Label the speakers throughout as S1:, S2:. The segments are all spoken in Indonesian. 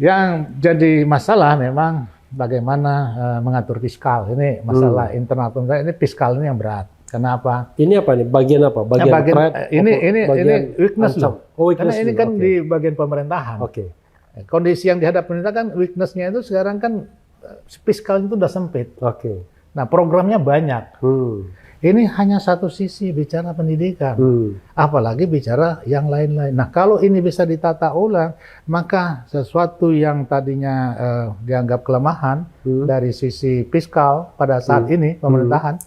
S1: Yang jadi masalah memang bagaimana mengatur fiskal. Ini masalah internal pemerintah, ini fiskal ini yang berat. Kenapa?
S2: Ini apa nih? Bagian apa? Bagian trade?
S1: Ini weakness loh. Karena ini kan di bagian pemerintahan.
S2: Oke.
S1: Kondisi yang dihadapi pemerintah kan weakness-nya itu sekarang kan fiskal itu udah sempit.
S2: Oke.
S1: Nah, programnya banyak. Ini hanya satu sisi bicara pendidikan, apalagi bicara yang lain-lain. Nah, kalau ini bisa ditata ulang, maka sesuatu yang tadinya dianggap kelemahan dari sisi fiskal pada saat ini pemerintahan,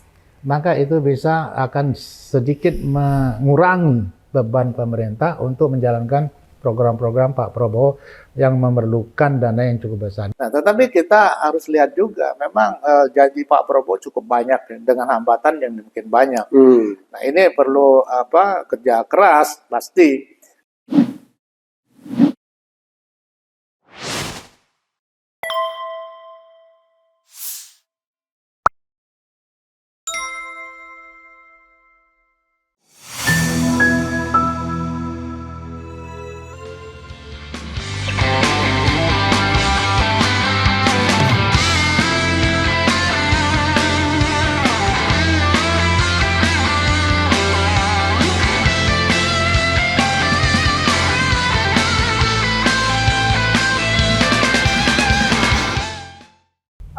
S1: maka itu bisa akan sedikit mengurangi beban pemerintah untuk menjalankan program-program Pak Prabowo yang memerlukan dana yang cukup besar. Nah, tetapi kita harus lihat juga, memang janji Pak Prabowo cukup banyak dengan hambatan yang demikian banyak. Nah, ini perlu kerja keras pasti.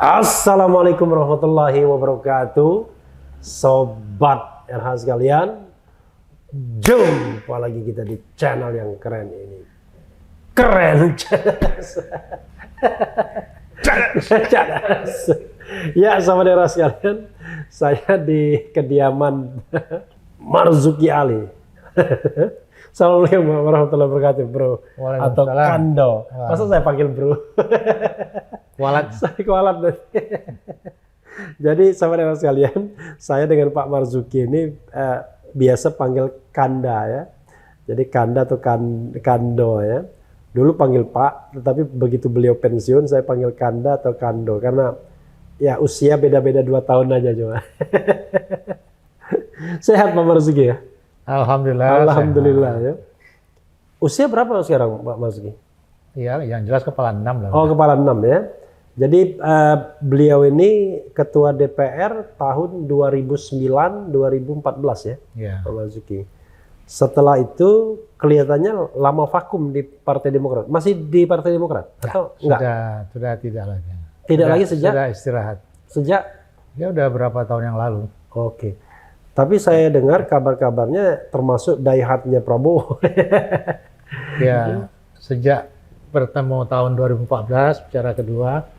S2: Assalamualaikum warahmatullahi wabarakatuh, sobat RH sekalian. Jumpa lagi kita di channel yang keren ini. Keren Cadas. Ya, sobat RH sekalian, saya di kediaman Marzuki Ali. Assalamualaikum warahmatullahi wabarakatuh, bro. Atau Kando. Masa saya panggil bro?
S1: Kualat.
S2: Saya kualat. Jadi sahabat sekalian, saya dengan Pak Marzuki ini biasa panggil Kanda ya. Jadi Kanda atau Kando ya. Dulu panggil Pak, tetapi begitu beliau pensiun saya panggil Kanda atau Kando karena ya usia beda-beda 2 tahun aja cuma. Sehat Pak Marzuki ya?
S1: Alhamdulillah.
S2: Alhamdulillah ya. Usia berapa sekarang Pak Marzuki?
S1: Iya, yang jelas kepala 6 lah.
S2: Oh, kepala 6 ya. Jadi beliau ini ketua DPR tahun 2009-2014 ya, Pak Marzuki. Setelah itu kelihatannya lama vakum di Partai Demokrat. Masih di Partai Demokrat atau enggak?
S1: Sudah tidak lagi.
S2: Tidak lagi sejak?
S1: Sudah istirahat.
S2: Sejak?
S1: Ya udah berapa tahun yang lalu.
S2: Oke. Tapi saya dengar kabar-kabarnya termasuk diehardnya Prabowo.
S1: Ya, sejak bertemu tahun 2014 secara kedua,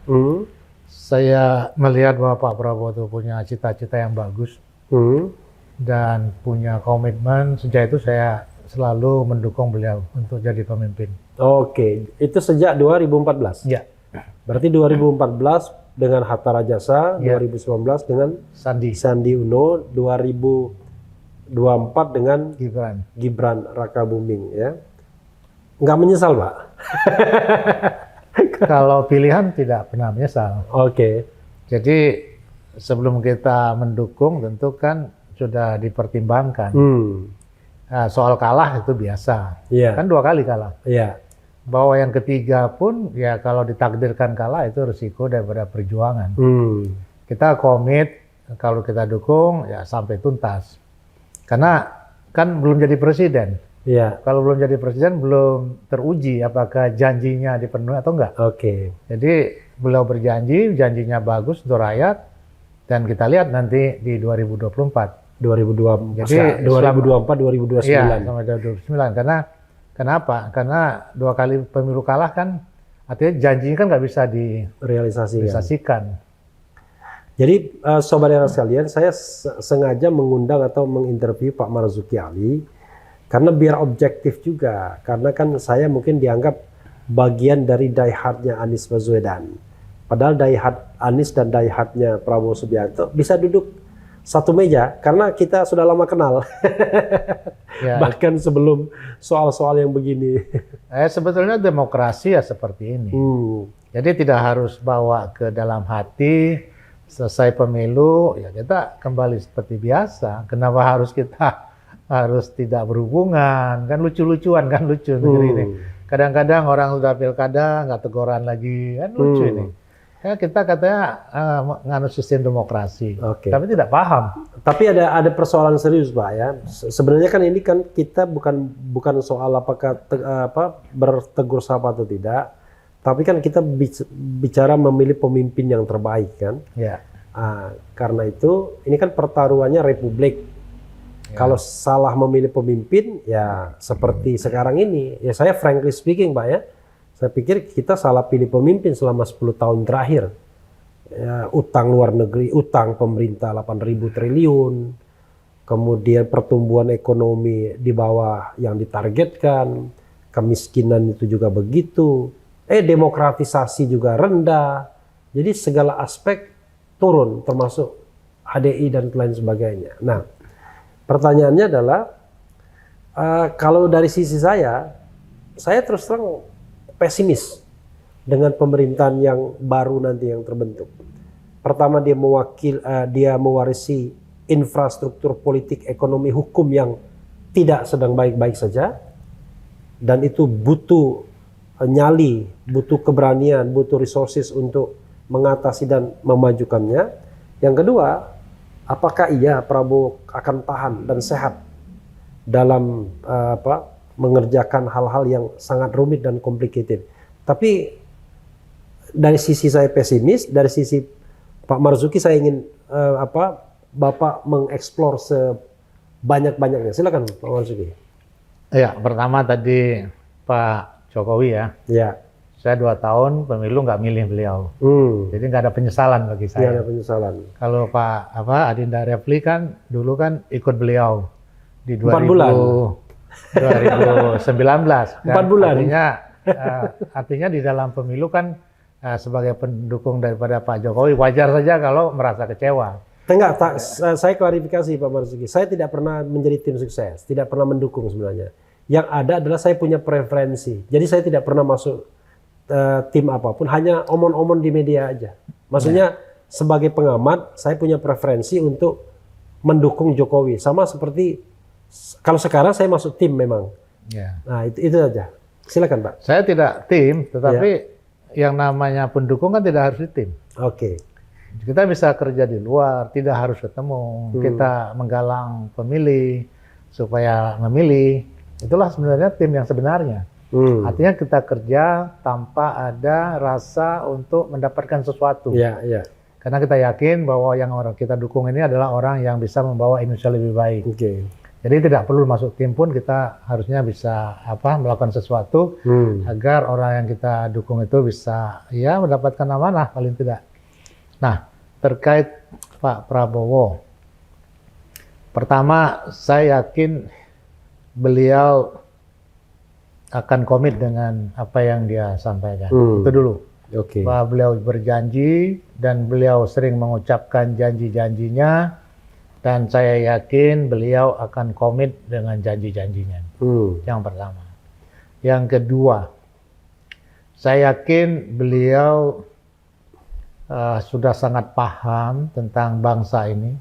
S1: saya melihat bahwa Pak Prabowo itu punya cita-cita yang bagus dan punya komitmen. Sejak itu saya selalu mendukung beliau untuk jadi pemimpin.
S2: Oke, itu sejak 2014?
S1: Ya.
S2: Berarti 2014 dengan Hatta Rajasa, 2019 dengan Sandi Uno, 2024 dengan Gibran Rakabuming ya. Nggak menyesal, Pak?
S1: Kalau pilihan tidak pernah menyesal.
S2: Oke.
S1: Jadi sebelum kita mendukung tentu kan sudah dipertimbangkan. Nah, soal kalah itu biasa. Kan 2 kali kalah. Bahwa yang ketiga pun ya kalau ditakdirkan kalah itu risiko daripada perjuangan. Kita komit kalau kita dukung ya sampai tuntas. Karena kan belum jadi presiden. Kalau belum jadi presiden belum teruji apakah janjinya dipenuhi atau enggak. Jadi beliau berjanji, janjinya bagus untuk rakyat dan kita lihat nanti di 2024. 2024 2029.
S2: Iya,
S1: sampai 2029. Kenapa? Karena 2 kali pemilu kalah kan artinya janjinya kan nggak bisa direalisasikan.
S2: Jadi sobat era sekalian, saya sengaja mengundang atau menginterview Pak Marzuki Ali karena biar objektif juga. Karena kan saya mungkin dianggap bagian dari diehardnya Anies Baswedan. Padahal diehard Anies dan diehardnya Prabowo Subianto bisa duduk satu meja karena kita sudah lama kenal. Bahkan sebelum soal-soal yang begini.
S1: Sebetulnya demokrasi ya seperti ini. Jadi tidak harus bawa ke dalam hati. Selesai pemilu ya kita kembali seperti biasa. Kenapa harus kita harus tidak berhubungan? Kan lucu-lucuan kan lucu negeri ini. Kadang-kadang orang sudah pilkada nggak teguran lagi, kan lucu ini. Ya, kita katanya nganut sistem demokrasi, tapi tidak paham.
S2: Tapi ada persoalan serius, Pak ya. Sebenarnya kan ini kan kita bukan soal apakah bertegur sapa atau tidak, tapi kan kita bicara memilih pemimpin yang terbaik kan.
S1: Ya.
S2: Karena itu ini kan pertaruhannya republik. Ya. Kalau salah memilih pemimpin, ya seperti sekarang ini, ya saya frankly speaking, Pak ya. Saya pikir kita salah pilih pemimpin selama 10 tahun terakhir. Ya, utang luar negeri, utang pemerintah 8.000 triliun, kemudian pertumbuhan ekonomi di bawah yang ditargetkan, kemiskinan itu juga begitu, demokratisasi juga rendah. Jadi segala aspek turun, termasuk HDI dan lain sebagainya. Nah, pertanyaannya adalah, kalau dari sisi saya terus terang pesimis dengan pemerintahan yang baru nanti yang terbentuk. Pertama, dia mewarisi infrastruktur politik, ekonomi, hukum yang tidak sedang baik-baik saja, dan itu butuh nyali, butuh keberanian, butuh resources untuk mengatasi dan memajukannya. Yang kedua, apakah Prabowo akan tahan dan sehat dalam mengerjakan hal-hal yang sangat rumit dan complicated. Tapi dari sisi saya pesimis, dari sisi Pak Marzuki saya ingin Bapak mengeksplor sebanyak-banyaknya. Silakan Pak Marzuki.
S1: Ya, pertama tadi Pak Jokowi ya. Ya. Saya 2 tahun pemilu nggak milih beliau. Jadi nggak ada penyesalan bagi saya.
S2: Nggak ada penyesalan.
S1: Kalau Pak Adinda Refli kan dulu kan ikut beliau di
S2: 4 bulan.
S1: 2019 kan?
S2: 4 bulan.
S1: Artinya di dalam pemilu kan sebagai pendukung daripada Pak Jokowi wajar saja kalau merasa kecewa.
S2: Enggak, saya klarifikasi Pak Marzuki. Saya tidak pernah menjadi tim sukses, tidak pernah mendukung sebenarnya. Yang ada adalah saya punya preferensi. Jadi saya tidak pernah masuk tim apapun, hanya omon-omon di media aja. Maksudnya sebagai pengamat saya punya preferensi untuk mendukung Jokowi. Sama seperti kalau sekarang saya masuk tim memang. Ya. Nah itu aja. Silakan Pak.
S1: Saya tidak tim, tetapi yang namanya pendukung kan tidak harus di tim.
S2: Oke.
S1: Kita bisa kerja di luar, tidak harus ketemu. Kita menggalang pemilih supaya memilih. Itulah sebenarnya tim yang sebenarnya. Artinya kita kerja tanpa ada rasa untuk mendapatkan sesuatu. Karena kita yakin bahwa yang orang kita dukung ini adalah orang yang bisa membawa Indonesia lebih baik. Jadi tidak perlu masuk tim pun kita harusnya bisa melakukan sesuatu agar orang yang kita dukung itu bisa mendapatkan amanah paling tidak. Nah, terkait Pak Prabowo, pertama saya yakin beliau akan komit dengan apa yang dia sampaikan. Itu dulu. Bahwa beliau berjanji dan beliau sering mengucapkan janji-janjinya. Dan saya yakin beliau akan komit dengan janji-janjinya. Yang pertama. Yang kedua, saya yakin beliau sudah sangat paham tentang bangsa ini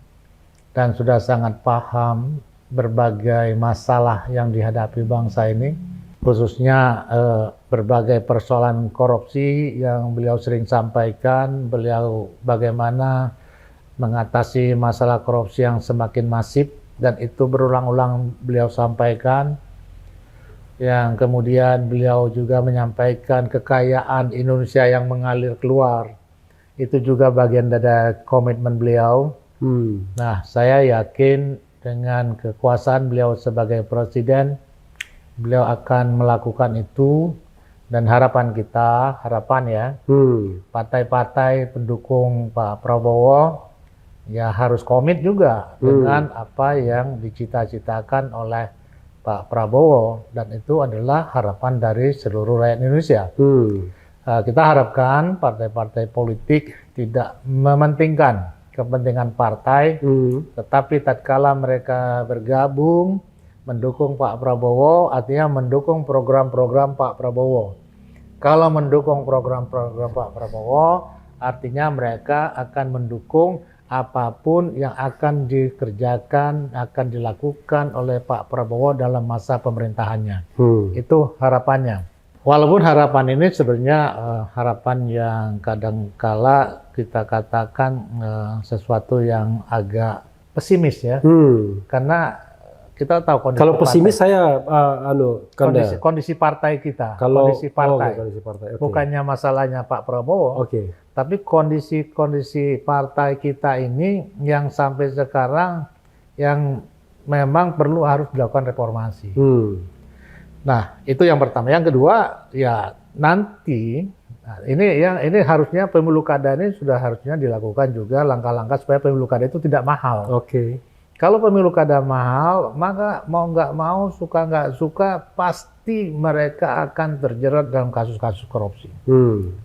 S1: dan sudah sangat paham berbagai masalah yang dihadapi bangsa ini, khususnya berbagai persoalan korupsi yang beliau sering sampaikan, beliau bagaimana mengatasi masalah korupsi yang semakin masif, dan itu berulang-ulang beliau sampaikan. Yang kemudian beliau juga menyampaikan kekayaan Indonesia yang mengalir keluar. Itu juga bagian dari komitmen beliau. Nah, saya yakin dengan kekuasaan beliau sebagai presiden, beliau akan melakukan itu. Dan harapan kita, partai-partai pendukung Pak Prabowo harus komit juga dengan apa yang dicita-citakan oleh Pak Prabowo, dan itu adalah harapan dari seluruh rakyat Indonesia. Kita harapkan partai-partai politik tidak mementingkan kepentingan partai, tetapi tatkala mereka bergabung mendukung Pak Prabowo, artinya mendukung program-program Pak Prabowo. Kalau mendukung program-program Pak Prabowo, artinya mereka akan mendukung apapun yang akan dikerjakan, akan dilakukan oleh Pak Prabowo dalam masa pemerintahannya. Itu harapannya. Walaupun harapan ini sebenarnya harapan yang kadang-kala kita katakan sesuatu yang agak pesimis ya, karena kita tahu kondisi
S2: Kalau pesimis saya
S1: kondisi partai kita, kondisi partai, bukannya masalahnya Pak Prabowo, tapi kondisi partai kita ini yang sampai sekarang yang memang harus dilakukan reformasi. Nah, itu yang pertama. Yang kedua, ya nanti ini harusnya pemilu kada ini sudah harusnya dilakukan juga langkah-langkah supaya pemilu kada itu tidak mahal. Kalau pemilu kada mahal, maka mau nggak mau, suka nggak suka, pasti mereka akan terjerat dalam kasus-kasus korupsi.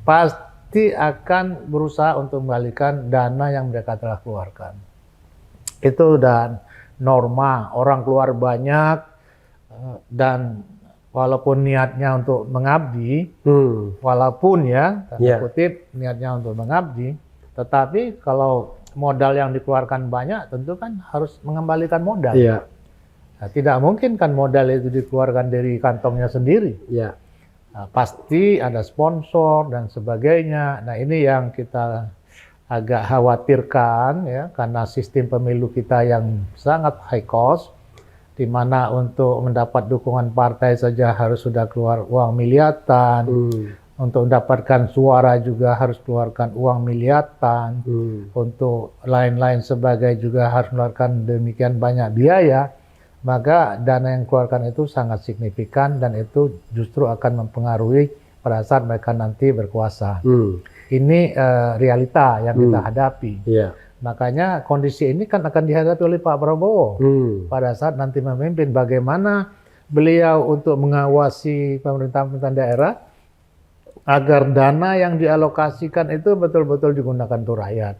S1: Pasti akan berusaha untuk mengembalikan dana yang mereka telah keluarkan. Itu dan norma, orang keluar banyak dan walaupun niatnya untuk mengabdi, walaupun ya, tanda kutip niatnya untuk mengabdi, tetapi kalau modal yang dikeluarkan banyak, tentu kan harus mengembalikan modal. Nah, tidak mungkin kan modal itu dikeluarkan dari kantongnya sendiri. Nah, pasti ada sponsor dan sebagainya. Nah, ini yang kita agak khawatirkan ya, karena sistem pemilu kita yang sangat high cost, di mana untuk mendapat dukungan partai saja harus sudah keluar uang miliaran, untuk mendapatkan suara juga harus keluarkan uang miliaran, untuk lain-lain sebagai juga harus mengeluarkan demikian banyak biaya, maka dana yang dikeluarkan itu sangat signifikan dan itu justru akan mempengaruhi pada saat mereka nanti berkuasa. Ini realita yang kita hadapi. Makanya kondisi ini kan akan dihadapi oleh Pak Prabowo pada saat nanti memimpin. Bagaimana beliau untuk mengawasi pemerintah-pemerintah daerah agar dana yang dialokasikan itu betul-betul digunakan untuk rakyat.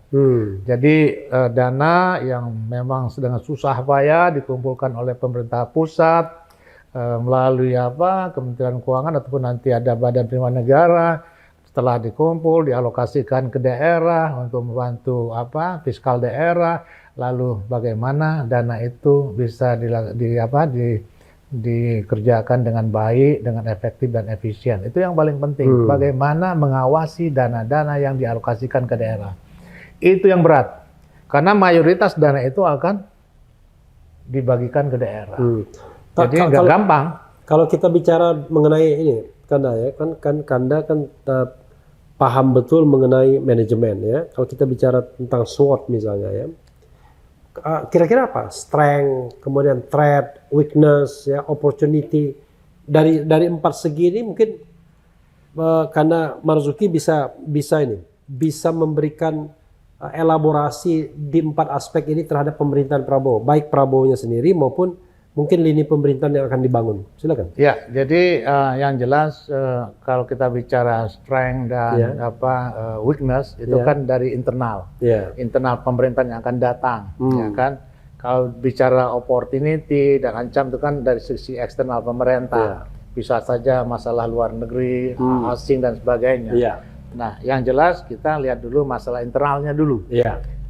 S1: Jadi dana yang memang sedang susah payah dikumpulkan oleh pemerintah pusat melalui Kementerian Keuangan ataupun nanti ada Badan Penerimaan Negara. Setelah dikumpul, dialokasikan ke daerah untuk membantu fiskal daerah, lalu bagaimana dana itu bisa dikerjakan dengan baik, dengan efektif dan efisien. Itu yang paling penting. Bagaimana mengawasi dana-dana yang dialokasikan ke daerah. Itu yang berat. Karena mayoritas dana itu akan dibagikan ke daerah. Jadi nggak gampang.
S2: Kalau kita bicara mengenai ini, Kanda ya, Kanda paham betul mengenai manajemen ya. Kalau kita bicara tentang SWOT misalnya ya, kira-kira apa? Strength, kemudian threat, weakness, ya, opportunity. Dari 4 segi ini mungkin karena Marzuki bisa memberikan elaborasi di 4 aspek ini terhadap pemerintahan Prabowo, baik Prabowo-nya sendiri maupun mungkin lini pemerintahan yang akan dibangun. Silakan.
S1: Ya, jadi yang jelas kalau kita bicara strength dan weakness itu kan dari internal, internal pemerintahan yang akan datang, ya kan. Kalau bicara opportunity dan ancam itu kan dari sisi eksternal pemerintah, bisa saja masalah luar negeri, asing dan sebagainya. Nah, yang jelas kita lihat dulu masalah internalnya dulu.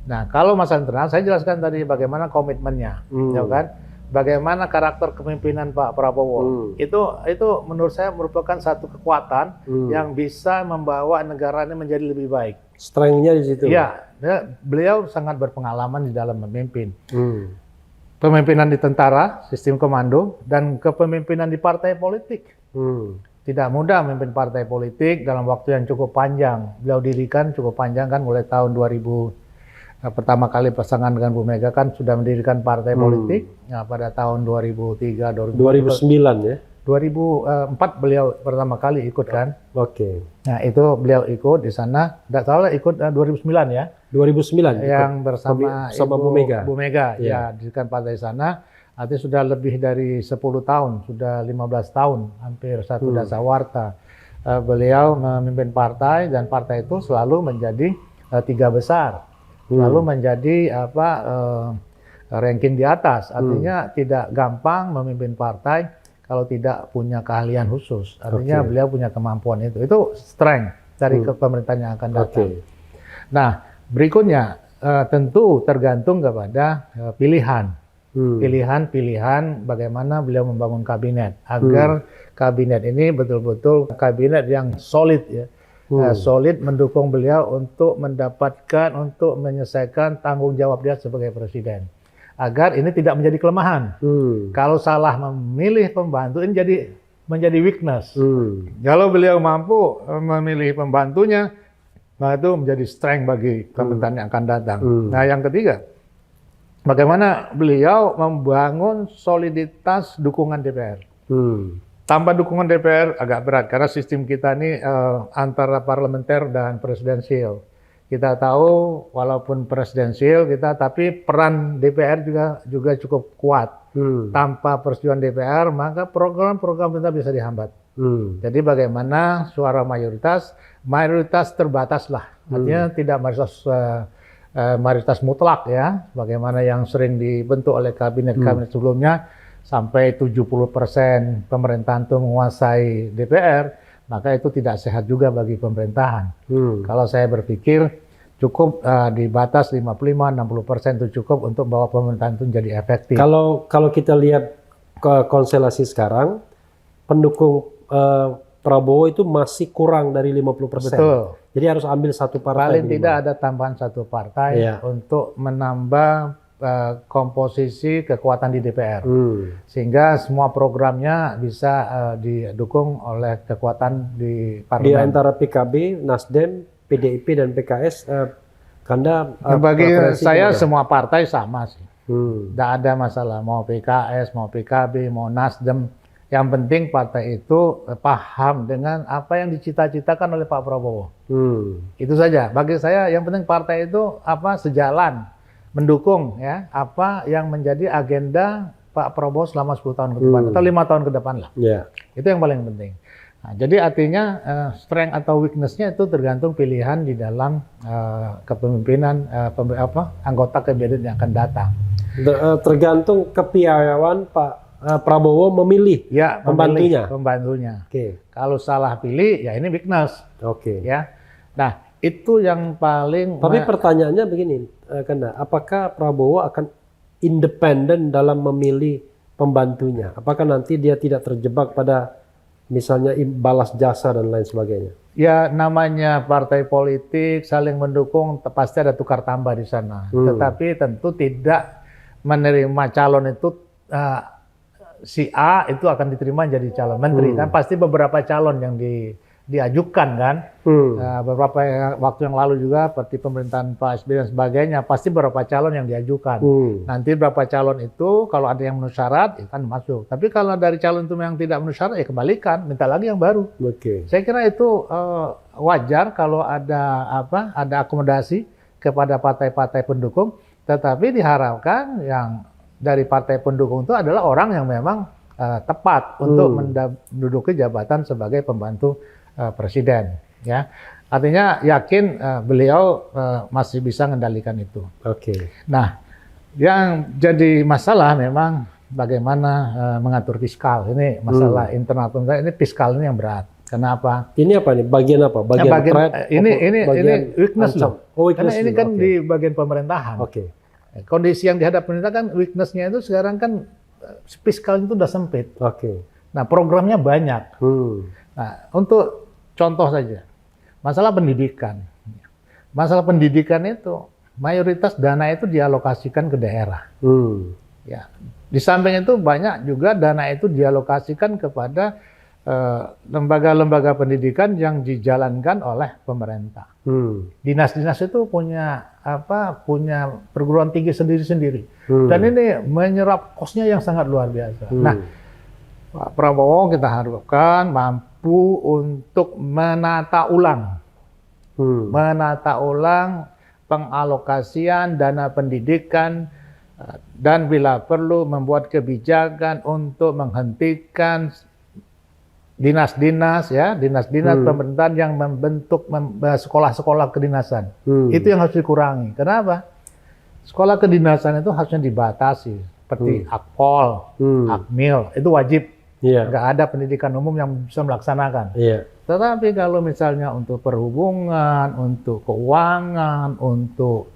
S1: Nah, kalau masalah internal saya jelaskan tadi bagaimana komitmennya, ya kan. Bagaimana karakter kepemimpinan Pak Prabowo itu menurut saya merupakan satu kekuatan yang bisa membawa negara ini menjadi lebih baik.
S2: Strength-nya di situ.
S1: Ya, beliau sangat berpengalaman di dalam memimpin. Pemimpinan di tentara, sistem komando, dan kepemimpinan di partai politik. Tidak mudah memimpin partai politik dalam waktu yang cukup panjang. Beliau dirikan cukup panjang kan, mulai tahun 2000. Pertama kali pasangan dengan Bu Mega kan sudah mendirikan partai politik pada tahun 2003,
S2: 2009 ya.
S1: 2004 beliau pertama kali ikut kan. Nah itu beliau ikut di sana, tidak salah ikut 2009 ya.
S2: 2009
S1: yang bersama
S2: Bu Mega.
S1: Bu Mega ya dirikan partai sana. Artinya sudah lebih dari 10 tahun, sudah 15 tahun, hampir satu dasawarta. Beliau memimpin partai dan partai itu selalu menjadi 3 besar. Lalu menjadi ranking di atas, artinya tidak gampang memimpin partai kalau tidak punya keahlian khusus. Artinya beliau punya kemampuan itu strength dari pemerintahan yang akan datang. Nah, berikutnya tentu tergantung kepada pilihan. pilihan-pilihan bagaimana beliau membangun kabinet agar kabinet ini betul-betul kabinet yang solid ya. Solid mendukung beliau untuk menyelesaikan tanggung jawab dia sebagai presiden. Agar ini tidak menjadi kelemahan. Kalau salah memilih pembantu ini menjadi weakness. Kalau beliau mampu memilih pembantunya, nah itu menjadi strength bagi pemerintahan yang akan datang. Nah yang ketiga, bagaimana beliau membangun soliditas dukungan DPR. Tanpa dukungan DPR agak berat karena sistem kita ini antara parlementer dan presidensial. Kita tahu walaupun presidensial tapi peran DPR juga cukup kuat. Tanpa persetujuan DPR maka program-program kita bisa dihambat. Jadi bagaimana suara mayoritas terbatas lah. Artinya tidak mayoritas mutlak ya. Bagaimana yang sering dibentuk oleh kabinet-kabinet sebelumnya. Sampai 70% pemerintahan itu menguasai DPR, maka itu tidak sehat juga bagi pemerintahan. Kalau saya berpikir cukup di batas 55-60% itu cukup untuk bahwa pemerintahan itu menjadi efektif.
S2: Kalau kita lihat ke konstelasi sekarang, pendukung Prabowo itu masih kurang dari 50%.
S1: Betul.
S2: Jadi harus ambil satu partai.
S1: Paling tidak ada tambahan satu partai untuk menambah komposisi kekuatan di DPR, sehingga semua programnya bisa didukung oleh kekuatan di parlemen.
S2: Di antara PKB, Nasdem, PDIP dan PKS,
S1: bagi saya semua partai sama sih, tidak ada masalah mau PKS, mau PKB, mau Nasdem. Yang penting partai itu paham dengan apa yang dicita-citakan oleh Pak Prabowo. Itu saja. Bagi saya yang penting partai itu sejalan. Mendukung ya apa yang menjadi agenda Pak Prabowo selama 10 tahun ke depan atau 5 tahun ke depan lah. Itu yang paling penting. Nah, jadi artinya strength atau weakness-nya itu tergantung pilihan di dalam kepemimpinan anggota kabinet yang akan datang.
S2: Tergantung kepiawaian Pak Prabowo memilih
S1: pembantunya. Kalau salah pilih ya ini weakness. Ya. Nah, itu yang paling.
S2: Tapi pertanyaannya begini, apakah Prabowo akan independen dalam memilih pembantunya? Apakah nanti dia tidak terjebak pada misalnya balas jasa dan lain sebagainya?
S1: Ya namanya partai politik saling mendukung, pasti ada tukar tambah di sana. Tetapi tentu tidak menerima calon itu si A itu akan diterima jadi calon menteri kan pasti beberapa calon yang diajukan kan. Beberapa waktu yang lalu juga seperti pemerintahan Pak SBY dan sebagainya pasti beberapa calon yang diajukan. Nanti beberapa calon itu kalau ada yang memenuhi syarat ya kan masuk. Tapi kalau dari calon itu yang tidak memenuhi syarat ya kembalikan, minta lagi yang baru. Saya kira itu wajar kalau ada akomodasi kepada partai-partai pendukung, tetapi diharapkan yang dari partai pendukung itu adalah orang yang memang tepat untuk menduduki jabatan sebagai pembantu presiden, ya. Artinya yakin beliau masih bisa mengendalikan itu. Nah, yang jadi masalah memang bagaimana mengatur fiskal. Ini masalah internal pemerintah. Ini fiskal ini yang berat. Kenapa?
S2: Ini apa nih? Bagian apa? Bagian
S1: ini weakness loh. Karena ini kan di bagian pemerintahan. Kondisi yang dihadap pemerintah kan weakness-nya itu sekarang kan fiskal itu udah sempit. Nah, programnya banyak. Nah, untuk contoh saja, masalah pendidikan. Masalah pendidikan itu mayoritas dana itu dialokasikan ke daerah. Ya, di samping itu banyak juga dana itu dialokasikan kepada lembaga-lembaga pendidikan yang dijalankan oleh pemerintah. Dinas-dinas itu punya perguruan tinggi sendiri-sendiri. Dan ini menyerap kosnya yang sangat luar biasa. Nah, Pak Prabowo kita harapkan mampu untuk menata ulang pengalokasian dana pendidikan dan bila perlu membuat kebijakan untuk menghentikan dinas-dinas pemerintahan yang membentuk sekolah-sekolah kedinasan. Itu yang harus dikurangi. Kenapa? Sekolah kedinasan itu harusnya dibatasi seperti Akpol, Akmil, itu wajib. Nggak ada pendidikan umum yang bisa melaksanakan. Tetapi kalau misalnya untuk perhubungan, untuk keuangan, untuk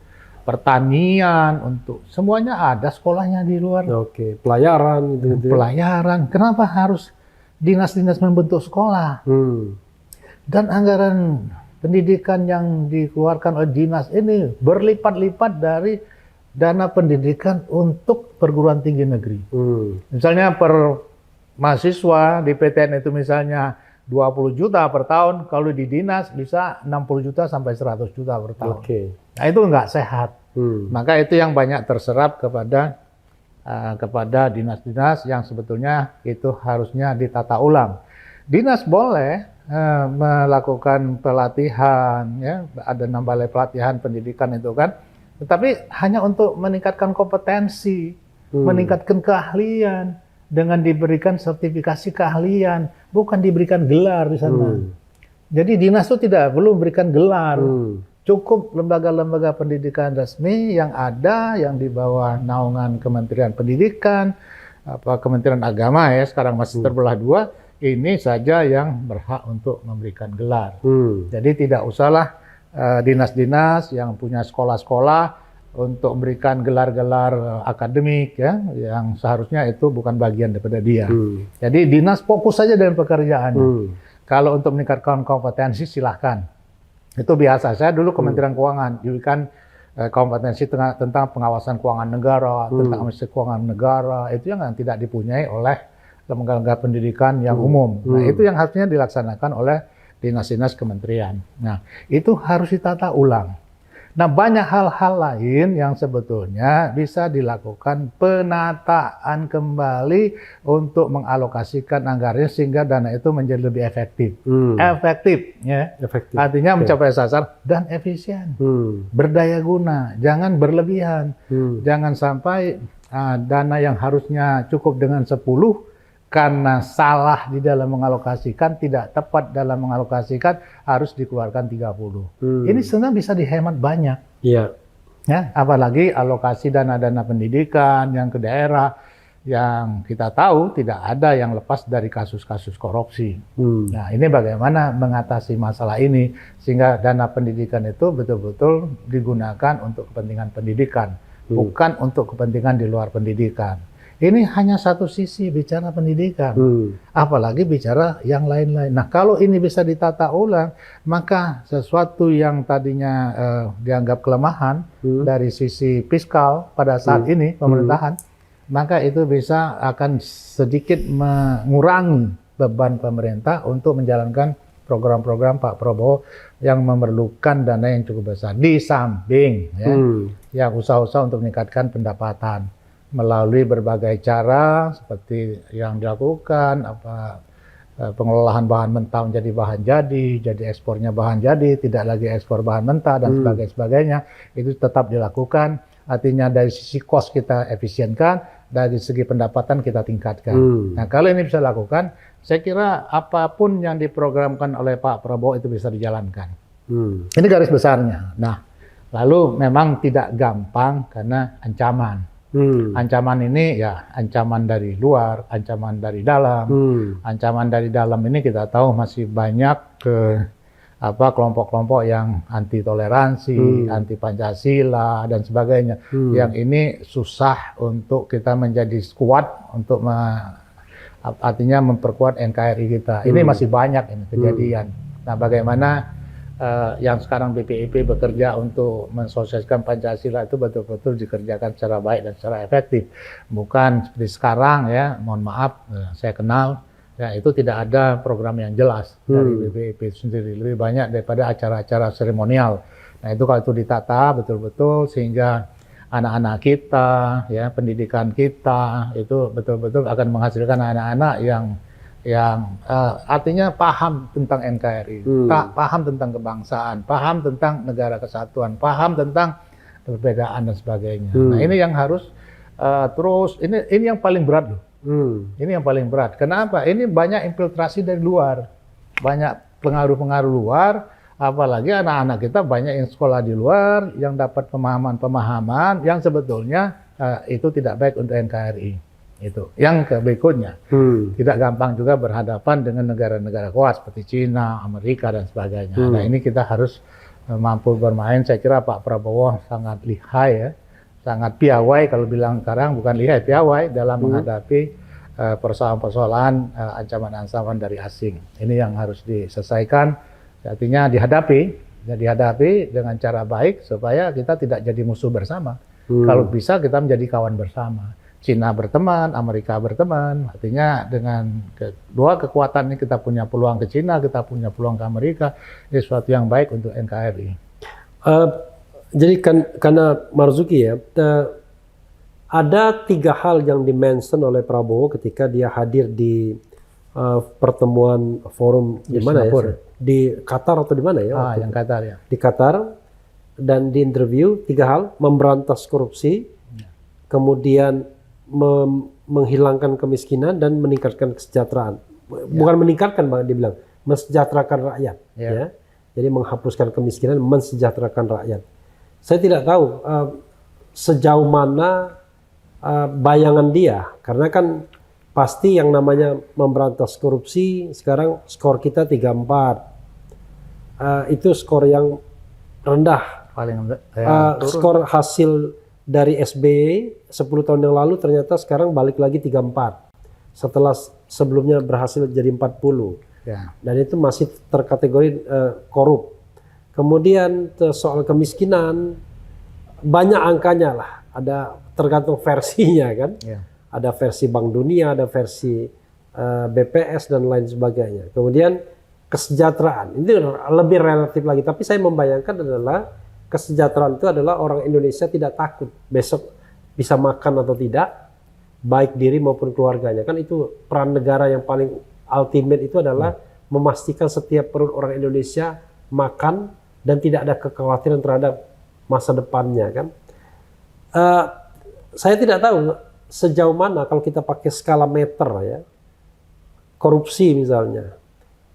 S1: pertanian, untuk semuanya ada sekolahnya di luar.
S2: Oke, pelayaran gitu.
S1: Pelayaran, kenapa harus dinas-dinas membentuk sekolah? Dan anggaran pendidikan yang dikeluarkan oleh dinas ini berlipat-lipat dari dana pendidikan untuk perguruan tinggi negeri. Misalnya per mahasiswa di PTN itu misalnya 20 juta per tahun, kalau di dinas bisa 60 juta sampai 100 juta per tahun. Nah itu nggak sehat. Maka itu yang banyak terserap kepada dinas-dinas yang sebetulnya itu harusnya ditata ulang. Dinas boleh melakukan pelatihan, ya, ada 6 balai pelatihan pendidikan itu kan, tetapi hanya untuk meningkatkan kompetensi, meningkatkan keahlian dengan diberikan sertifikasi keahlian, bukan diberikan gelar di sana. Jadi dinas itu tidak perlu memberikan gelar, cukup lembaga-lembaga pendidikan resmi yang ada, yang di bawah naungan Kementerian Pendidikan, Kementerian Agama ya, sekarang masih terbelah dua. Ini saja yang berhak untuk memberikan gelar. Jadi tidak usahlah dinas-dinas yang punya sekolah-sekolah untuk memberikan gelar-gelar akademik ya, yang seharusnya itu bukan bagian daripada dia. Jadi dinas fokus saja dengan pekerjaannya. Kalau untuk meningkatkan kompetensi silahkan. Itu biasa. Saya dulu Kementerian Keuangan diberikan kompetensi tentang pengawasan keuangan negara, tentang administrasi keuangan negara, itu yang tidak dipunyai oleh lembaga pendidikan yang umum. Nah, itu yang harusnya dilaksanakan oleh dinas-dinas kementerian. Nah, itu harus ditata ulang. Nah, banyak hal-hal lain yang sebetulnya bisa dilakukan penataan kembali untuk mengalokasikan anggarannya sehingga dana itu menjadi lebih efektif. Efektif, ya. Artinya mencapai sasaran dan efisien. Berdaya guna, jangan berlebihan. Jangan sampai dana yang harusnya cukup dengan 10 karena salah di dalam mengalokasikan, tidak tepat dalam mengalokasikan, harus dikeluarkan 30. Ini sebenarnya bisa dihemat banyak. Ya, apalagi alokasi dana-dana pendidikan yang ke daerah, yang kita tahu tidak ada yang lepas dari kasus-kasus korupsi. Nah, ini bagaimana mengatasi masalah ini, sehingga dana pendidikan itu betul-betul digunakan untuk kepentingan pendidikan, bukan untuk kepentingan di luar pendidikan. Ini hanya satu sisi bicara pendidikan, apalagi bicara yang lain-lain. Nah, kalau ini bisa ditata ulang, maka sesuatu yang tadinya dianggap kelemahan dari sisi fiskal pada saat ini pemerintahan, maka itu bisa akan sedikit mengurangi beban pemerintah untuk menjalankan program-program Pak Prabowo yang memerlukan dana yang cukup besar. Di samping ya usaha-usaha untuk meningkatkan pendapatan melalui berbagai cara seperti yang dilakukan, pengelolaan bahan mentah menjadi bahan jadi ekspornya bahan jadi, tidak lagi ekspor bahan mentah dan sebagainya, itu tetap dilakukan. Artinya dari sisi cost kita efisienkan, dari segi pendapatan kita tingkatkan. Nah, kalau ini bisa dilakukan, saya kira apapun yang diprogramkan oleh Pak Prabowo itu bisa dijalankan. Ini garis besarnya. Nah, lalu memang tidak gampang karena ancaman. Ancaman ini ya ancaman dari luar, ancaman dari dalam. Ancaman dari dalam ini kita tahu masih banyak kelompok-kelompok yang anti toleransi, anti Pancasila dan sebagainya. Yang ini susah untuk kita menjadi kuat untuk artinya memperkuat NKRI kita. Ini masih banyak ini kejadian. Nah, bagaimana yang sekarang BPIP bekerja untuk mensosialisasikan Pancasila itu betul-betul dikerjakan secara baik dan secara efektif. Bukan seperti sekarang ya, mohon maaf, saya kenal, ya itu tidak ada program yang jelas dari BPIP itu sendiri. Lebih banyak daripada acara-acara seremonial. Nah itu kalau itu ditata betul-betul sehingga anak-anak kita, ya pendidikan kita itu betul-betul akan menghasilkan anak-anak yang artinya paham tentang NKRI, paham tentang kebangsaan, paham tentang negara kesatuan, paham tentang perbedaan dan sebagainya. Nah ini yang harus terus, ini yang paling berat loh. Ini yang paling berat. Kenapa? Ini banyak infiltrasi dari luar, banyak pengaruh-pengaruh luar, apalagi anak-anak kita banyak yang sekolah di luar, yang dapat pemahaman-pemahaman yang sebetulnya itu tidak baik untuk NKRI. Itu yang berikutnya, tidak gampang juga berhadapan dengan negara-negara kuat seperti Cina, Amerika dan sebagainya. Nah ini kita harus mampu bermain. Saya kira Pak Prabowo sangat lihai ya, sangat piawai kalau bilang sekarang, bukan lihai, piawai dalam menghadapi persoalan-persoalan ancaman-ancaman dari asing. Ini yang harus diselesaikan, artinya dihadapi dengan cara baik supaya kita tidak jadi musuh bersama. Kalau bisa kita menjadi kawan bersama. Cina berteman, Amerika berteman, artinya dengan kedua kekuatan ini kita punya peluang ke Cina, kita punya peluang ke Amerika, ini sesuatu yang baik untuk NKRI.
S2: Jadi karena Marzuki ya, ada 3 hal yang dimention oleh Prabowo ketika dia hadir di pertemuan forum di mana ya? Di Qatar atau di mana ya?
S1: Yang Qatar ya.
S2: Di Qatar, dan di interview 3 hal: memberantas korupsi, kemudian menghilangkan kemiskinan, dan meningkatkan kesejahteraan. Bukan meningkatkan, Bang, dia bilang mensejahterakan rakyat. Ya. Jadi menghapuskan kemiskinan, mensejahterakan rakyat. Saya tidak tahu sejauh mana bayangan dia, karena kan pasti yang namanya memberantas korupsi, sekarang skor kita 3-4. Itu skor yang rendah.
S1: Paling
S2: skor hasil dari SBY 10 tahun yang lalu ternyata sekarang balik lagi 3-4. Setelah sebelumnya berhasil jadi 40.
S1: Ya.
S2: Dan itu masih terkategori korup. Kemudian soal kemiskinan, banyak angkanya lah. Ada tergantung versinya kan. Ya. Ada versi Bank Dunia, ada versi BPS dan lain sebagainya. Kemudian kesejahteraan, itu lebih relatif lagi. Tapi saya membayangkan adalah kesejahteraan itu adalah orang Indonesia tidak takut besok bisa makan atau tidak, baik diri maupun keluarganya. Kan itu peran negara yang paling ultimate, itu adalah memastikan setiap perut orang Indonesia makan dan tidak ada kekhawatiran terhadap masa depannya kan. Saya tidak tahu sejauh mana kalau kita pakai skala meter ya, korupsi misalnya.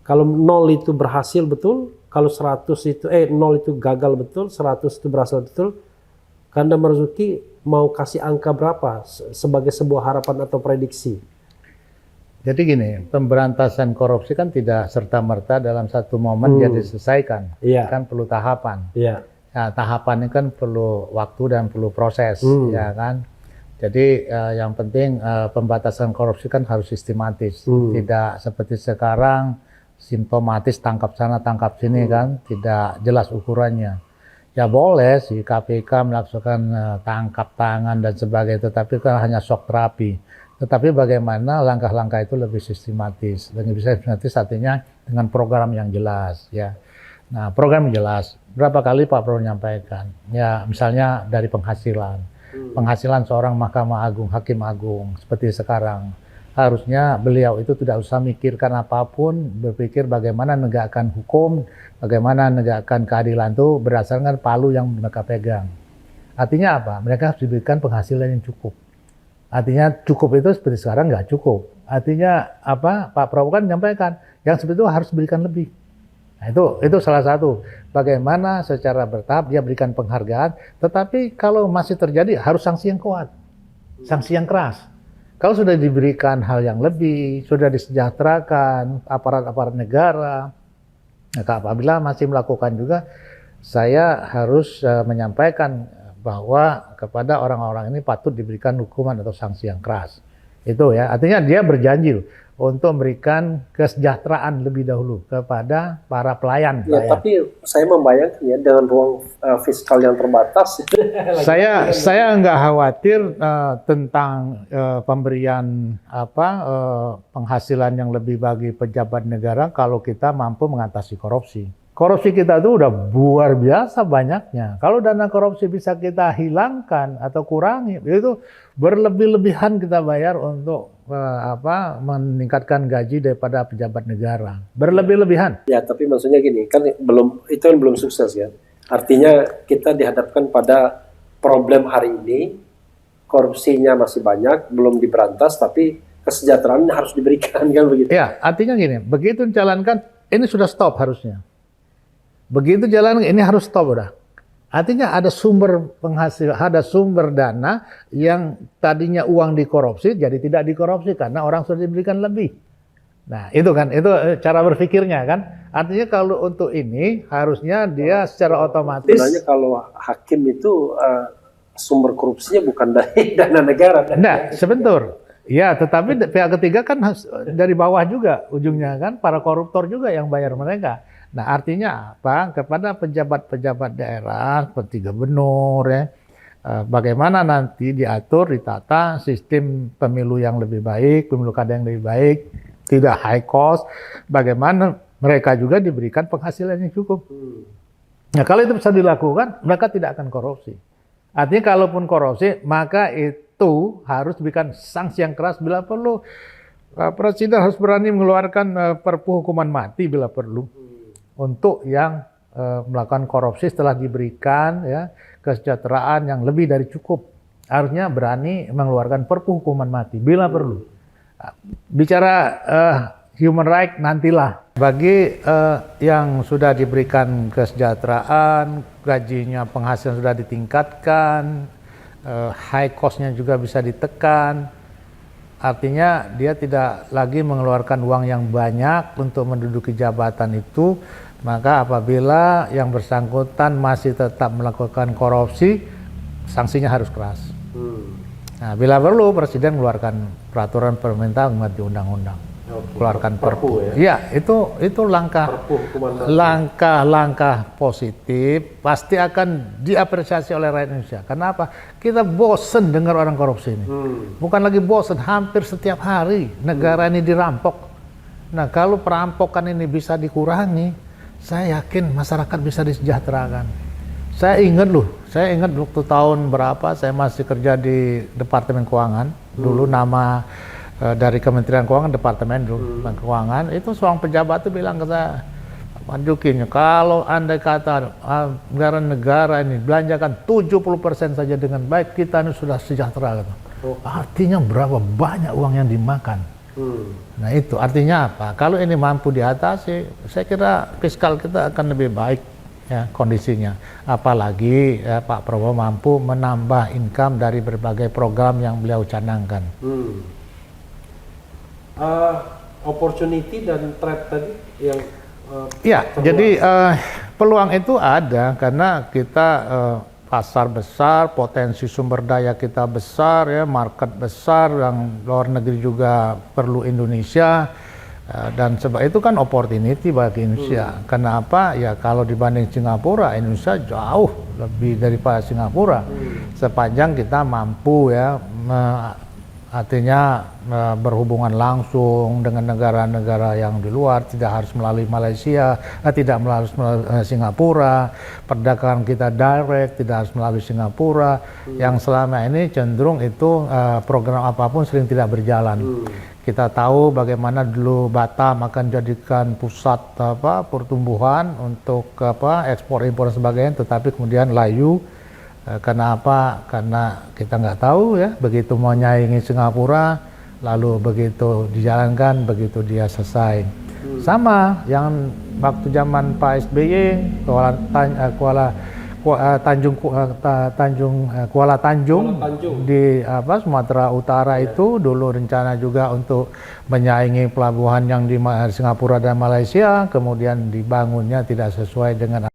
S2: Kalau 0 itu berhasil betul, kalau 100 itu 0 itu gagal betul, 100 itu berhasil betul. Kanda Marzuki mau kasih angka berapa sebagai sebuah harapan atau prediksi?
S1: Jadi gini, pemberantasan korupsi kan tidak serta-merta dalam satu momen dia diselesaikan. Kan perlu tahapan. Nah, tahapan ini kan perlu waktu dan perlu proses, ya kan. Jadi yang penting pembatasan korupsi kan harus sistematis, tidak seperti sekarang simptomatis, tangkap sana tangkap sini kan, tidak jelas ukurannya. Ya boleh si KPK melakukan tangkap tangan dan sebagainya, tetapi kan hanya shock terapi. Tetapi bagaimana langkah-langkah itu lebih sistematis. Lebih bisa sistematis artinya dengan program yang jelas ya. Nah, program yang jelas. Berapa kali Pak Prabowo menyampaikan? Ya, misalnya dari penghasilan. Penghasilan seorang Mahkamah Agung, Hakim Agung seperti sekarang. Harusnya beliau itu tidak usah mikirkan apapun, berpikir bagaimana menegakkan hukum, bagaimana menegakkan keadilan itu berdasarkan palu yang mereka pegang. Artinya apa? Mereka harus diberikan penghasilan yang cukup. Artinya cukup itu seperti sekarang nggak cukup. Artinya apa? Pak Prabowo kan menyampaikan yang seperti itu harus berikan lebih. Nah, itu salah satu. Bagaimana secara bertahap dia berikan penghargaan, tetapi kalau masih terjadi harus sanksi yang kuat, sanksi yang keras. Kalau sudah diberikan hal yang lebih, sudah disejahterakan aparat-aparat negara, nah, apabila masih melakukan juga, saya harus menyampaikan bahwa kepada orang-orang ini patut diberikan hukuman atau sanksi yang keras. Itu ya, artinya dia berjanji untuk memberikan kesejahteraan lebih dahulu kepada para pelayan.
S2: Ya, tapi saya membayangkan ya dengan ruang fiskal yang terbatas.
S1: Saya nggak khawatir tentang pemberian penghasilan yang lebih bagi pejabat negara kalau kita mampu mengatasi korupsi. Korupsi kita itu udah luar biasa banyaknya. Kalau dana korupsi bisa kita hilangkan atau kurangi, itu berlebih-lebihan kita bayar untuk meningkatkan gaji daripada pejabat negara. Berlebih-lebihan.
S2: Ya, tapi maksudnya gini, kan itu kan belum sukses ya. Artinya kita dihadapkan pada problem hari ini, korupsinya masih banyak, belum diberantas, tapi kesejahteraan harus diberikan kan begitu.
S1: Ya, artinya gini, begitu dijalankan, ini sudah stop harusnya. Begitu jalan ini harus stop udah. Artinya ada sumber penghasil, ada sumber dana yang tadinya uang dikorupsi jadi tidak dikorupsi karena orang sudah diberikan lebih. Nah, itu kan, itu cara berpikirnya kan. Artinya kalau untuk ini harusnya dia secara otomatis.
S2: Sebenarnya kalau hakim itu sumber korupsinya bukan dari dana negara.
S1: Enggak, sebentar. Ya, tetapi pihak ketiga kan dari bawah juga ujungnya kan, para koruptor juga yang bayar mereka. Nah, artinya apa? Kepada pejabat-pejabat daerah seperti gubernur ya, bagaimana nanti diatur, ditata sistem pemilu yang lebih baik, pemilu kada yang lebih baik, tidak high cost, bagaimana mereka juga diberikan penghasilan yang cukup. Nah, kalau itu bisa dilakukan, mereka tidak akan korupsi. Artinya kalaupun korupsi, maka itu harus diberikan sanksi yang keras bila perlu. Presiden harus berani mengeluarkan perpu hukuman mati bila perlu untuk yang melakukan korupsi setelah diberikan ya kesejahteraan yang lebih dari cukup. Harusnya berani mengeluarkan perpu hukuman mati bila perlu. Bicara human right nantilah. Bagi yang sudah diberikan kesejahteraan, gajinya, penghasilan sudah ditingkatkan, high cost-nya juga bisa ditekan. Artinya dia tidak lagi mengeluarkan uang yang banyak untuk menduduki jabatan itu, maka apabila yang bersangkutan masih tetap melakukan korupsi, sanksinya harus keras. Nah, bila perlu Presiden mengeluarkan peraturan pemerintah mengganti undang-undang. Keluarkan perpu ya. Iya, itu langkah positif pasti akan diapresiasi oleh rakyat Indonesia. Kenapa? Kita bosen dengar orang korupsi ini. Bukan lagi bosen, hampir setiap hari negara ini dirampok. Nah, kalau perampokan ini bisa dikurangi, saya yakin masyarakat bisa disejahterakan. Saya ingat waktu tahun berapa saya masih kerja di Departemen Keuangan. Dulu nama dari Kementerian Keuangan, Departemen Keuangan, itu seorang pejabat itu bilang ke saya, Pak Jukin, kalau andai kata negara ini belanjakan 70% saja dengan baik, kita ini sudah sejahtera. Artinya berapa banyak uang yang dimakan. Nah itu artinya apa? Kalau ini mampu diatasi, saya kira fiskal kita akan lebih baik ya kondisinya. Apalagi ya, Pak Prabowo mampu menambah income dari berbagai program yang beliau canangkan.
S2: Opportunity dan threat tadi yang
S1: ya, jadi peluang itu ada karena kita pasar besar, potensi sumber daya kita besar ya, market besar yang luar negeri juga perlu Indonesia dan sebab itu kan opportunity bagi Indonesia. Kenapa? Ya kalau dibanding Singapura, Indonesia jauh lebih daripada Singapura sepanjang kita mampu ya artinya berhubungan langsung dengan negara-negara yang di luar, tidak harus melalui Malaysia, tidak melalui Singapura, perdagangan kita direct, tidak harus melalui Singapura, yang selama ini cenderung itu program apapun sering tidak berjalan. Kita tahu bagaimana dulu Batam akan jadikan pusat pertumbuhan untuk ekspor impor dan sebagainya, tetapi kemudian layu. Kenapa? Karena kita nggak tahu ya, begitu mau nyaingi Singapura, lalu begitu dijalankan, begitu dia selesai. Sama yang waktu zaman Pak SBY, Kuala Tanjung di Sumatera Utara itu dulu rencana juga untuk menyaingi pelabuhan yang di Singapura dan Malaysia, kemudian dibangunnya tidak sesuai dengan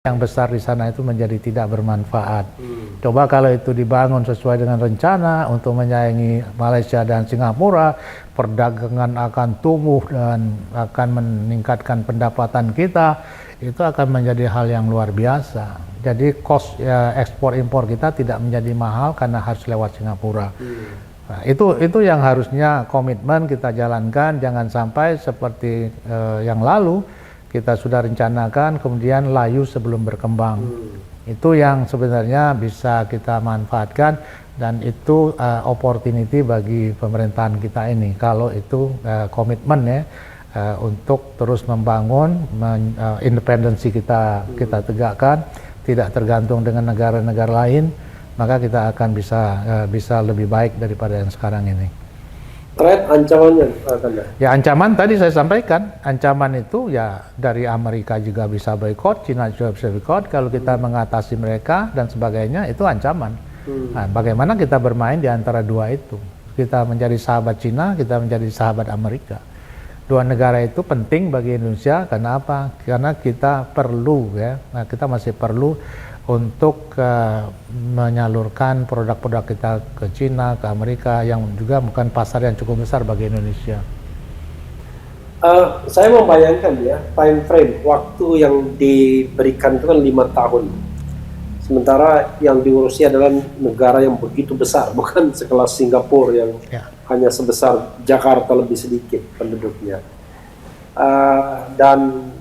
S1: yang besar di sana itu menjadi tidak bermanfaat. Coba kalau itu dibangun sesuai dengan rencana untuk menyaingi Malaysia dan Singapura, perdagangan akan tumbuh dan akan meningkatkan pendapatan kita, itu akan menjadi hal yang luar biasa. Jadi cost ekspor impor kita tidak menjadi mahal karena harus lewat Singapura. Nah, itu yang harusnya komitmen kita jalankan, jangan sampai seperti yang lalu kita sudah rencanakan kemudian layu sebelum berkembang. Itu yang sebenarnya bisa kita manfaatkan dan itu opportunity bagi pemerintahan kita ini kalau itu komitmen ya untuk terus membangun independensi kita tegakkan, tidak tergantung dengan negara-negara lain, maka kita akan bisa lebih baik daripada yang sekarang ini.
S2: Threat ancamannya
S1: ya, ancaman tadi saya sampaikan, ancaman itu ya dari Amerika juga bisa boikot, Cina juga bisa boikot, kalau kita mengatasi mereka dan sebagainya itu ancaman. Nah, bagaimana kita bermain di antara dua itu, Kita menjadi sahabat Cina, kita menjadi sahabat Amerika. Dua negara itu penting bagi Indonesia. Kenapa? Karena kita perlu ya. Nah, kita masih perlu untuk menyalurkan produk-produk kita ke Cina, ke Amerika yang juga bukan pasar yang cukup besar bagi Indonesia.
S2: Saya membayangkan ya, time frame waktu yang diberikan itu kan 5 tahun. Sementara yang diurusi adalah negara yang begitu besar, bukan sekelas Singapura yang hanya sebesar Jakarta lebih sedikit penduduknya. Dan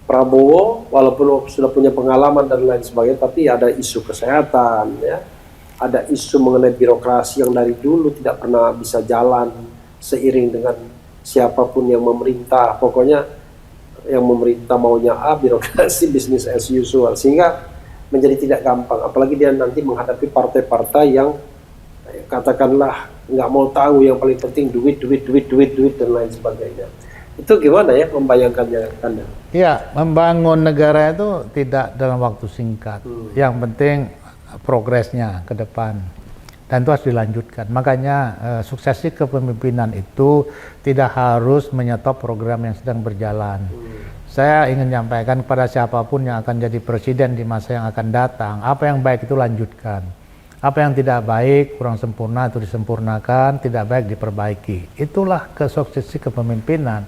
S2: Prabowo walaupun sudah punya pengalaman dan lain sebagainya, tapi ada isu kesehatan, ya, ada isu mengenai birokrasi yang dari dulu tidak pernah bisa jalan seiring dengan siapapun yang memerintah. Pokoknya yang memerintah maunya A, birokrasi bisnis as usual, sehingga menjadi tidak gampang. Apalagi dia nanti menghadapi partai-partai yang katakanlah nggak mau tahu, yang paling penting duit dan lain sebagainya. Itu gimana ya membayangkannya Anda?
S1: Ya, membangun negara itu tidak dalam waktu singkat. Yang penting progresnya ke depan. Dan itu harus dilanjutkan. Makanya suksesi kepemimpinan itu tidak harus menyetop program yang sedang berjalan. Saya ingin menyampaikan kepada siapapun yang akan jadi presiden di masa yang akan datang, apa yang baik itu lanjutkan. Apa yang tidak baik, kurang sempurna itu disempurnakan, tidak baik diperbaiki. Itulah kesuksesi kepemimpinan.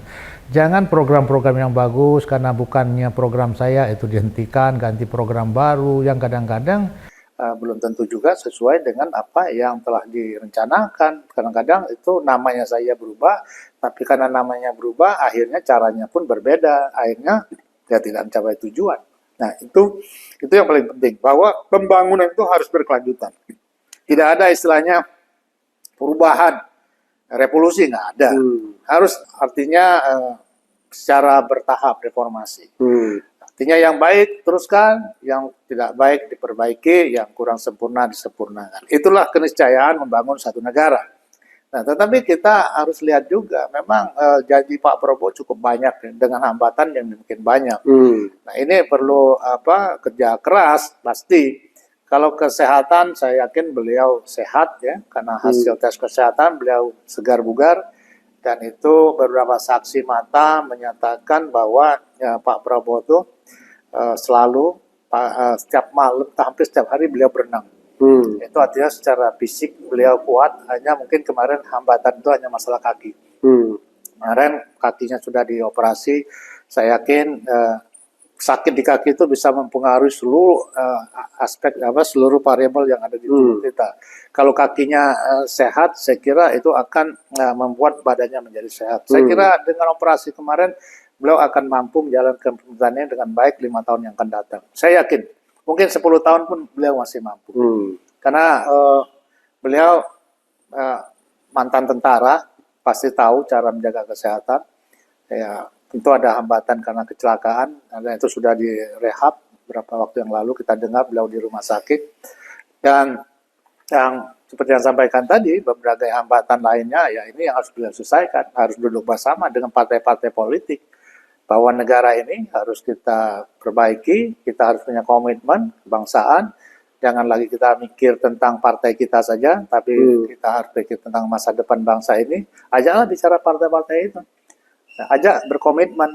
S1: Jangan program-program yang bagus karena bukannya program saya itu dihentikan, ganti program baru yang kadang-kadang belum tentu juga sesuai dengan apa yang telah direncanakan. Kadang-kadang itu namanya saya berubah, tapi karena namanya berubah, akhirnya caranya pun berbeda. Akhirnya ya tidak mencapai tujuan. Nah, itu yang paling penting, bahwa pembangunan itu harus berkelanjutan. Tidak ada istilahnya perubahan, revolusi, nggak ada. Harus artinya secara bertahap reformasi. Artinya yang baik teruskan, yang tidak baik diperbaiki, yang kurang sempurna disempurnakan. Itulah keniscayaan membangun satu negara. Nah, tetapi kita harus lihat juga, memang janji Pak Prabowo cukup banyak ya, dengan hambatan yang mungkin banyak. Nah, ini perlu kerja keras pasti. Kalau kesehatan, saya yakin beliau sehat ya, karena hasil tes kesehatan beliau segar bugar. Dan itu beberapa saksi mata menyatakan bahwa ya, Pak Prabowo itu selalu setiap malam, hampir setiap hari beliau berenang. Itu artinya secara fisik beliau kuat, hanya mungkin kemarin hambatan itu hanya masalah kaki. Kemarin kakinya sudah dioperasi, saya yakin sakit di kaki itu bisa mempengaruhi seluruh aspek seluruh variabel yang ada di tubuh kita. Kalau kakinya sehat, saya kira itu akan membuat badannya menjadi sehat. Saya kira dengan operasi kemarin beliau akan mampu menjalankan pemerintahannya dengan baik 5 tahun yang akan datang. Saya yakin, mungkin 10 tahun pun beliau masih mampu. Karena beliau mantan tentara, pasti tahu cara menjaga kesehatan. Ya, tentu ada hambatan karena kecelakaan, dan itu sudah direhab beberapa waktu yang lalu, kita dengar beliau di rumah sakit. Dan yang seperti yang sampaikan tadi, berbagai hambatan lainnya, ya ini yang harus beliau selesaikan, harus duduk bersama dengan partai-partai politik, bahwa negara ini harus kita perbaiki, kita harus punya komitmen kebangsaan, jangan lagi kita mikir tentang partai kita saja, tapi kita harus pikir tentang masa depan bangsa ini. Ajaklah bicara partai-partai itu. Ajak berkomitmen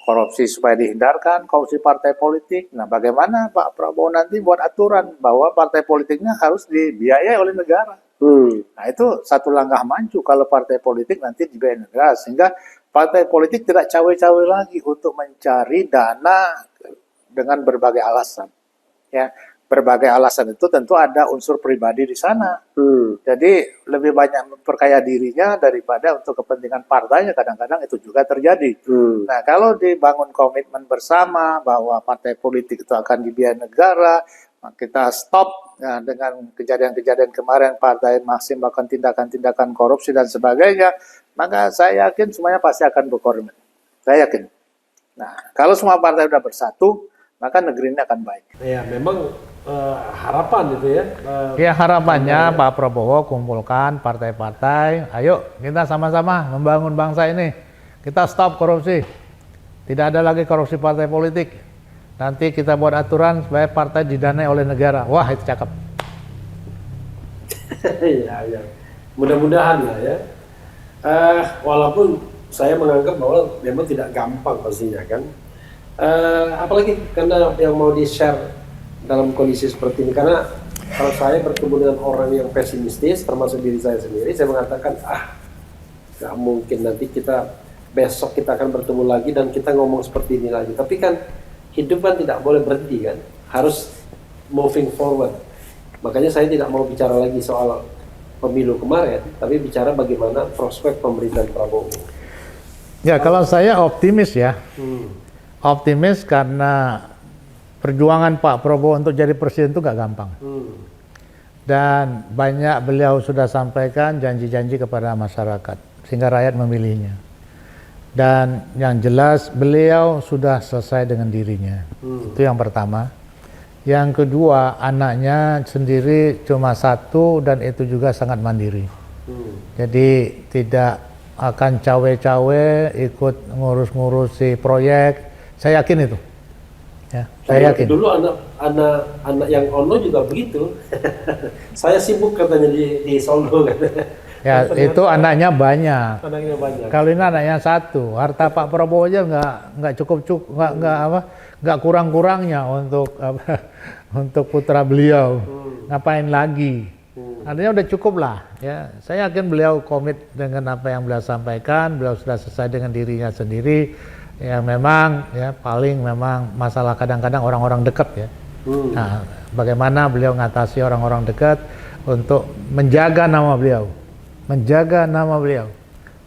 S1: korupsi supaya dihindarkan, korupsi partai politik. Nah, bagaimana Pak Prabowo nanti buat aturan bahwa partai politiknya harus dibiayai oleh negara. Nah, itu satu langkah maju kalau partai politik nanti dibiayai negara, sehingga partai politik tidak cawe-cawe lagi untuk mencari dana dengan berbagai alasan. Ya, berbagai alasan itu tentu ada unsur pribadi di sana. Jadi lebih banyak memperkaya dirinya daripada untuk kepentingan partainya, kadang-kadang itu juga terjadi. Nah, kalau dibangun komitmen bersama bahwa partai politik itu akan dibiayai negara, kita stop ya, dengan kejadian-kejadian kemarin partai masih melakukan tindakan-tindakan korupsi dan sebagainya, maka saya yakin semuanya pasti akan berkomitmen. Saya yakin. Nah, kalau semua partai sudah bersatu, maka negeri ini akan baik.
S2: Ya, memang harapan itu ya.
S1: Ya, harapannya Pak Prabowo kumpulkan partai-partai, ayo kita sama-sama membangun bangsa ini. Kita stop korupsi. Tidak ada lagi korupsi partai politik. Nanti kita buat aturan supaya partai didanai oleh negara. Wah, itu cakep.
S2: Ya. Mudah-mudahan lah ya. Walaupun saya menganggap bahwa memang tidak gampang pastinya kan. Apalagi karena yang mau di-share dalam kondisi seperti ini. Karena kalau saya bertemu dengan orang yang pesimistis, termasuk diri saya sendiri, saya mengatakan, nggak mungkin nanti besok kita akan bertemu lagi dan kita ngomong seperti ini lagi. Tapi kan hidup kan tidak boleh berhenti kan, harus moving forward. Makanya saya tidak mau bicara lagi soal pemilu kemarin, tapi bicara bagaimana prospek pemerintahan Prabowo.
S1: Ya, kalau saya optimis ya. Optimis karena perjuangan Pak Prabowo untuk jadi presiden itu gak gampang. Dan banyak beliau sudah sampaikan janji-janji kepada masyarakat, sehingga rakyat memilihnya. Dan yang jelas beliau sudah selesai dengan dirinya. Itu yang pertama. Yang kedua, anaknya sendiri cuma satu dan itu juga sangat mandiri. Jadi tidak akan cawe-cawe ikut ngurus-ngurusi proyek. Saya yakin itu. Ya, saya yakin.
S2: Dulu anak yang Ono juga begitu. Saya sibuk katanya di Solo kan.
S1: Ya, itu anaknya banyak.
S2: Anaknya banyak.
S1: Kalau ini anaknya satu, harta Pak Prabowo aja nggak cukup nggak kurang-kurangnya untuk putra beliau. Ngapain lagi? Artinya udah cukup lah. Ya, saya yakin beliau komit dengan apa yang beliau sampaikan. Beliau sudah selesai dengan dirinya sendiri. Ya memang, ya paling memang masalah kadang-kadang orang-orang dekat ya. Nah, bagaimana beliau mengatasi orang-orang dekat untuk menjaga nama beliau. Menjaga nama beliau.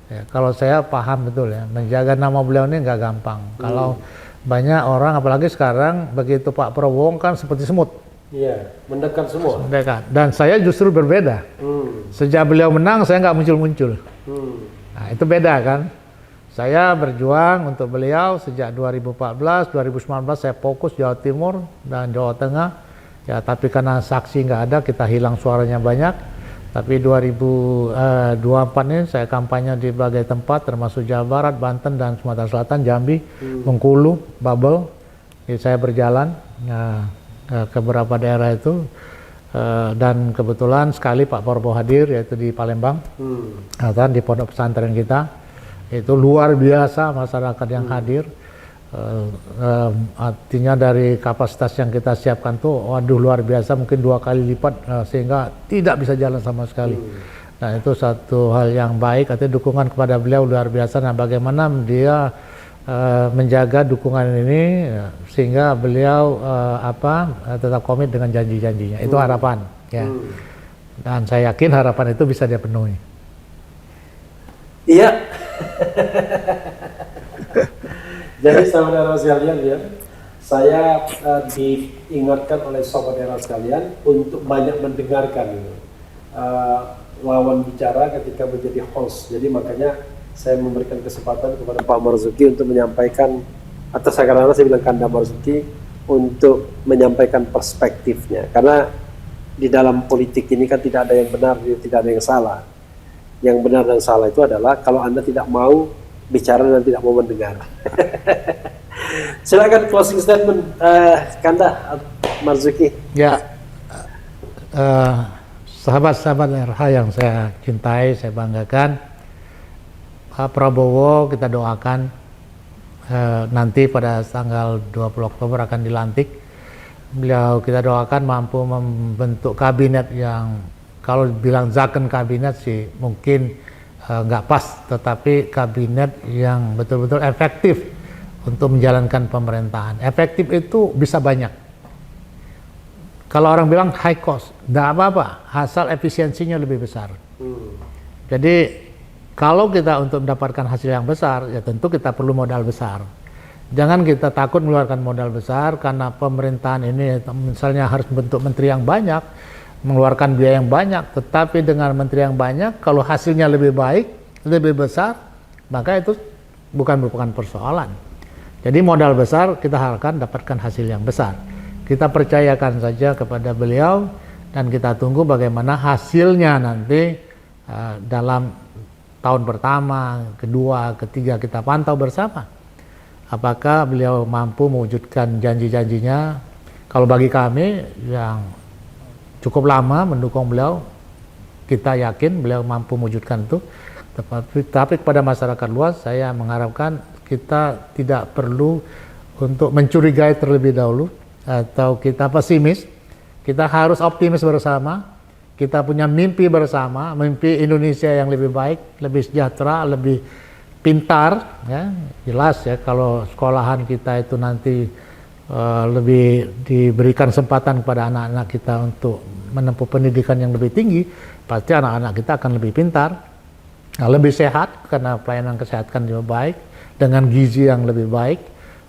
S1: Ya, kalau saya paham betul ya, menjaga nama beliau ini nggak gampang. Kalau banyak orang, apalagi sekarang begitu Pak Prabowo kan seperti semut.
S2: Iya, mendekat semua.
S1: Mendekat. Dan saya justru berbeda. Sejak beliau menang, saya nggak muncul-muncul. Nah, itu beda kan. Saya berjuang untuk beliau sejak 2014, 2019 saya fokus Jawa Timur dan Jawa Tengah. Ya, tapi karena saksi nggak ada, kita hilang suaranya banyak. Tapi 2024 ini saya kampanye di berbagai tempat, termasuk Jawa Barat, Banten, dan Sumatera Selatan, Jambi, Bengkulu, Babel. Jadi saya berjalan ke beberapa daerah itu. Dan kebetulan sekali Pak Prabowo hadir, yaitu di Palembang, di pondok pesantren kita. Itu luar biasa masyarakat yang hadir. Artinya dari kapasitas yang kita siapkan tuh, waduh luar biasa, mungkin 2 kali lipat, sehingga tidak bisa jalan sama sekali. Nah, itu satu hal yang baik, artinya dukungan kepada beliau luar biasa. Nah, bagaimana dia menjaga dukungan ini sehingga beliau tetap komit dengan janji-janjinya. Itu harapan ya. Dan saya yakin harapan itu bisa dia penuhi.
S2: Iya. Jadi saudara sekalian ya, saya diingatkan oleh saudara sekalian untuk banyak mendengarkan lawan bicara ketika menjadi host. Jadi makanya saya memberikan kesempatan kepada Pak Marzuki untuk menyampaikan, atau kadang-kadang saya bilang Kanda Marzuki, untuk menyampaikan perspektifnya. Karena di dalam politik ini kan tidak ada yang benar, tidak ada yang salah. Yang benar dan salah itu adalah kalau Anda tidak mau bicara dan tidak mau mendengar. Silakan closing statement, Kanda Marzuki.
S1: Ya, sahabat-sahabat RH yang saya cintai, saya banggakan, Pak Prabowo kita doakan nanti pada tanggal 20 Oktober akan dilantik. Beliau kita doakan mampu membentuk kabinet yang, kalau bilang zakon kabinet sih mungkin nggak pas, tetapi kabinet yang betul-betul efektif untuk menjalankan pemerintahan. Efektif itu bisa banyak. Kalau orang bilang high cost, nggak apa-apa, asal efisiensinya lebih besar. Jadi kalau kita untuk mendapatkan hasil yang besar, ya tentu kita perlu modal besar. Jangan kita takut mengeluarkan modal besar, karena pemerintahan ini misalnya harus membentuk menteri yang banyak, mengeluarkan biaya yang banyak, tetapi dengan menteri yang banyak, kalau hasilnya lebih baik, lebih besar, maka itu bukan merupakan persoalan. Jadi modal besar kita harapkan dapatkan hasil yang besar. Kita percayakan saja kepada beliau dan kita tunggu bagaimana hasilnya nanti dalam tahun pertama, kedua, ketiga kita pantau bersama. Apakah beliau mampu mewujudkan janji-janjinya? Kalau bagi kami yang cukup lama mendukung beliau, kita yakin beliau mampu mewujudkan itu. Tapi kepada masyarakat luas, saya mengharapkan kita tidak perlu untuk mencurigai terlebih dahulu atau kita pesimis. Kita harus optimis bersama. Kita punya mimpi bersama, mimpi Indonesia yang lebih baik, lebih sejahtera, lebih pintar. Ya. Jelas ya kalau sekolahan kita itu nanti lebih diberikan kesempatan kepada anak-anak kita untuk menempuh pendidikan yang lebih tinggi, pasti anak-anak kita akan lebih pintar. Lebih sehat karena pelayanan kesehatan juga baik, dengan gizi yang lebih baik,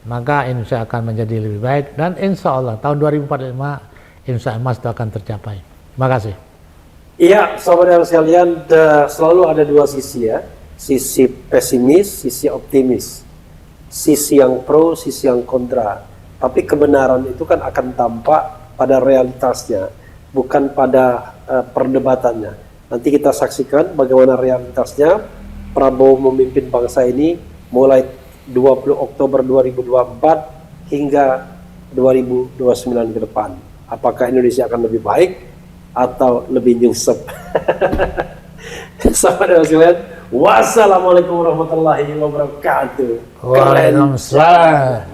S1: maka Indonesia akan menjadi lebih baik, dan insya Allah tahun 2045 Indonesia emas itu akan tercapai. Terima kasih.
S2: Iya, saudara sekalian, selalu ada dua sisi ya, sisi pesimis, sisi optimis, sisi yang pro, sisi yang kontra. Tapi kebenaran itu kan akan tampak pada realitasnya, bukan pada perdebatannya. Nanti kita saksikan bagaimana realitasnya Prabowo memimpin bangsa ini mulai 20 Oktober 2024 hingga 2029 ke depan. Apakah Indonesia akan lebih baik atau lebih nyungsep? Sahabat sekalian, wassalamualaikum warahmatullahi wabarakatuh.
S1: Waalaikumsalam.